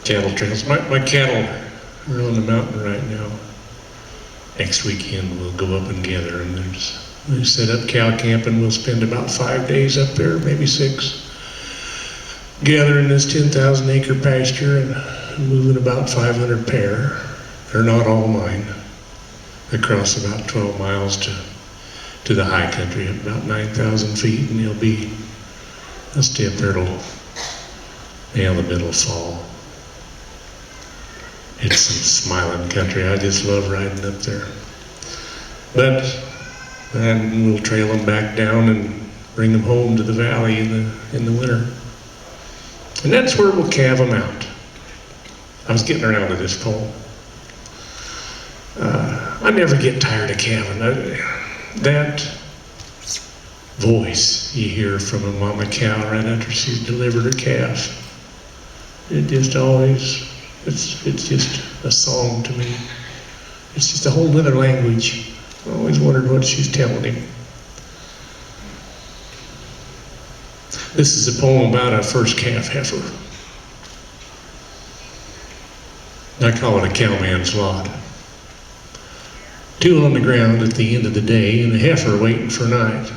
cattle trails. My cattle are on the mountain right now. Next weekend we'll go up and gather, and we set up cow camp, and we'll spend about 5 days up there, maybe 6, gathering this 10,000 acre pasture and moving about 500 pair. They're not all mine. They cross about 12 miles to the high country at about 9,000 feet, and they'll stay up there till the middle of fall. It's some smiling country. I just love riding up there. But then we'll trail them back down and bring them home to the valley in the winter. And that's where we'll calve them out. I was getting around to this poem. I never get tired of calving. That voice you hear from a mama cow right after she's delivered her calf, it just always, it's just a song to me. It's just a whole other language. I always wondered what she's telling him. This is a poem about a first calf heifer. I call it a cowman's lot. 2 on the ground at the end of the day, and a heifer waiting for night.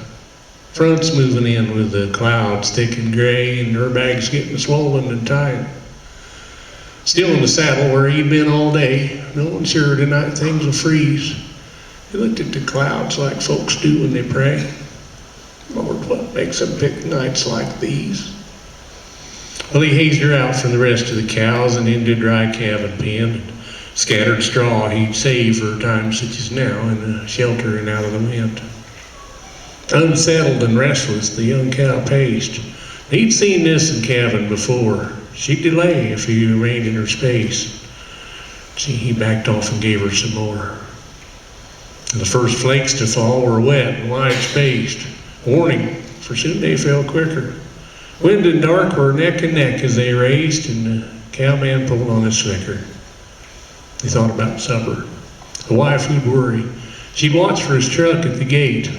Front's moving in with the clouds thick and gray, and her bag's getting swollen and tight. Still in the saddle where he'd been all day, knowing sure tonight things will freeze. He looked at the clouds like folks do when they pray. Lord, what makes them pick nights like these? Well, he hazed her out from the rest of the cows and into a dry calving pen. Scattered straw he'd save for times such as now in the shelter and out of the wind. Unsettled and restless, the young cow paced. He'd seen this in calving before. She'd delay if he remained in her space. See, he backed off and gave her some more. And the first flakes to fall were wet and wide-spaced. Warning, for soon they fell quicker. Wind and dark were neck and neck as they raced, and the cowman pulled on his slicker. He thought about supper. The wife would worry. She'd watch for his truck at the gate.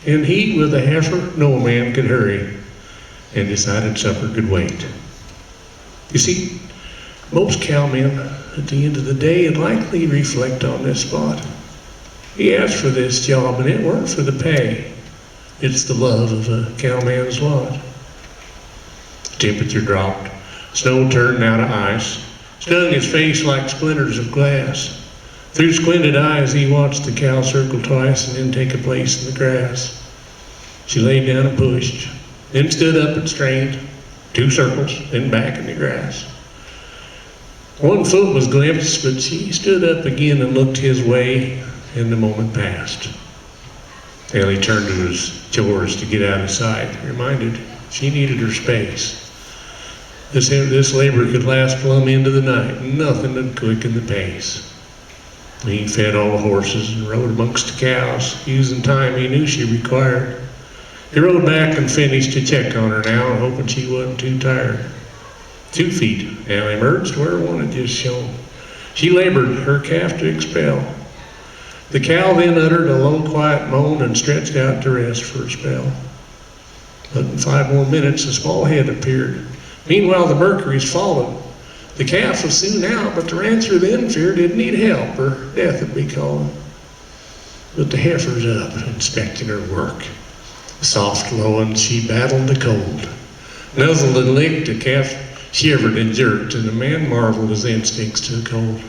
In heat with a heifer, no man could hurry, and decided supper could wait. You see, most cowmen at the end of the day would likely reflect on this spot. He asked for this job, and it weren't for the pay. It's the love of a cowman's lot. The temperature dropped. Snow turned now to ice. Stung his face like splinters of glass. Through squinted eyes he watched the cow circle twice and then take a place in the grass. She laid down and pushed, then stood up and strained. 2 circles, then back in the grass. 1 foot was glimpsed, but she stood up again and looked his way, and the moment passed. Well, he turned to his chores to get out of sight, reminded she needed her space. This labor could last plumb into the night, and nothing would quicken the pace. He fed all the horses and rode amongst the cows, using time he knew she required. He rode back and finished to check on her now, hoping she wasn't too tired. 2 feet now emerged where one had just shown. She labored her calf to expel. The cow then uttered a low, quiet moan and stretched out to rest for a spell. But in 5 more minutes, a small head appeared. Meanwhile, the mercury's fallen. The calf was soon out, but the rancher then feared he'd need help or death would be calling. But the heifer's up, inspecting her work. Soft lowing, she battled the cold. Nuzzled and licked, the calf shivered and jerked, and the man marveled his instincts took hold.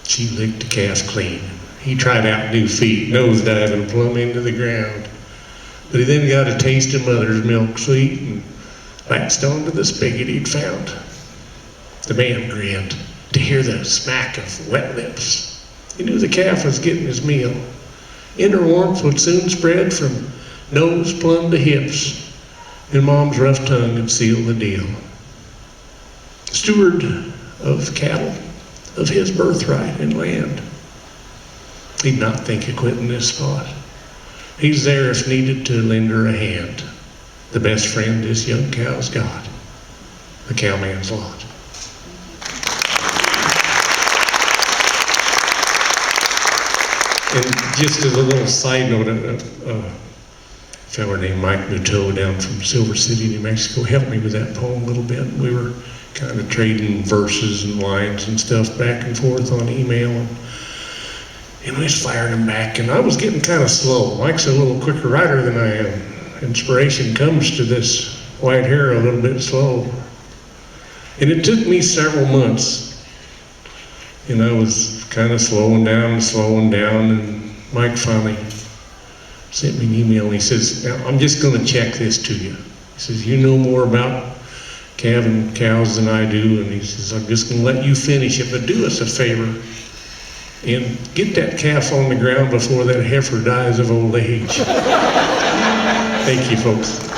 She licked the calf clean. He tried out new feet, nosediving plumb into the ground. But he then got a taste of mother's milk sweet and latched onto the spigot he'd found. The man grinned to hear the smack of wet lips. He knew the calf was getting his meal. Inner warmth would soon spread from nose plumb to hips, and Mom's rough tongue would seal the deal. Steward of cattle, of his birthright and land. He'd not think of quitting this spot. He's there if needed to lend her a hand. The best friend this young cow's got, the cowman's lot. And just as a little side note, a fellow named Moutoux down from Silver City, New Mexico, helped me with that poem a little bit. We were kind of trading verses and lines and stuff back and forth on email. And we was firing them back, and I was getting kind of slow. Mike's a little quicker writer than I am. Inspiration comes to this white hair a little bit slow. And it took me several months. And I was kind of slowing down, and Mike finally sent me an email, and he says, now I'm just going to check this to you. He says, you know more about calving cows than I do, and he says, I'm just going to let you finish it, but do us a favor and get that calf on the ground before that heifer dies of old age. Thank you, folks.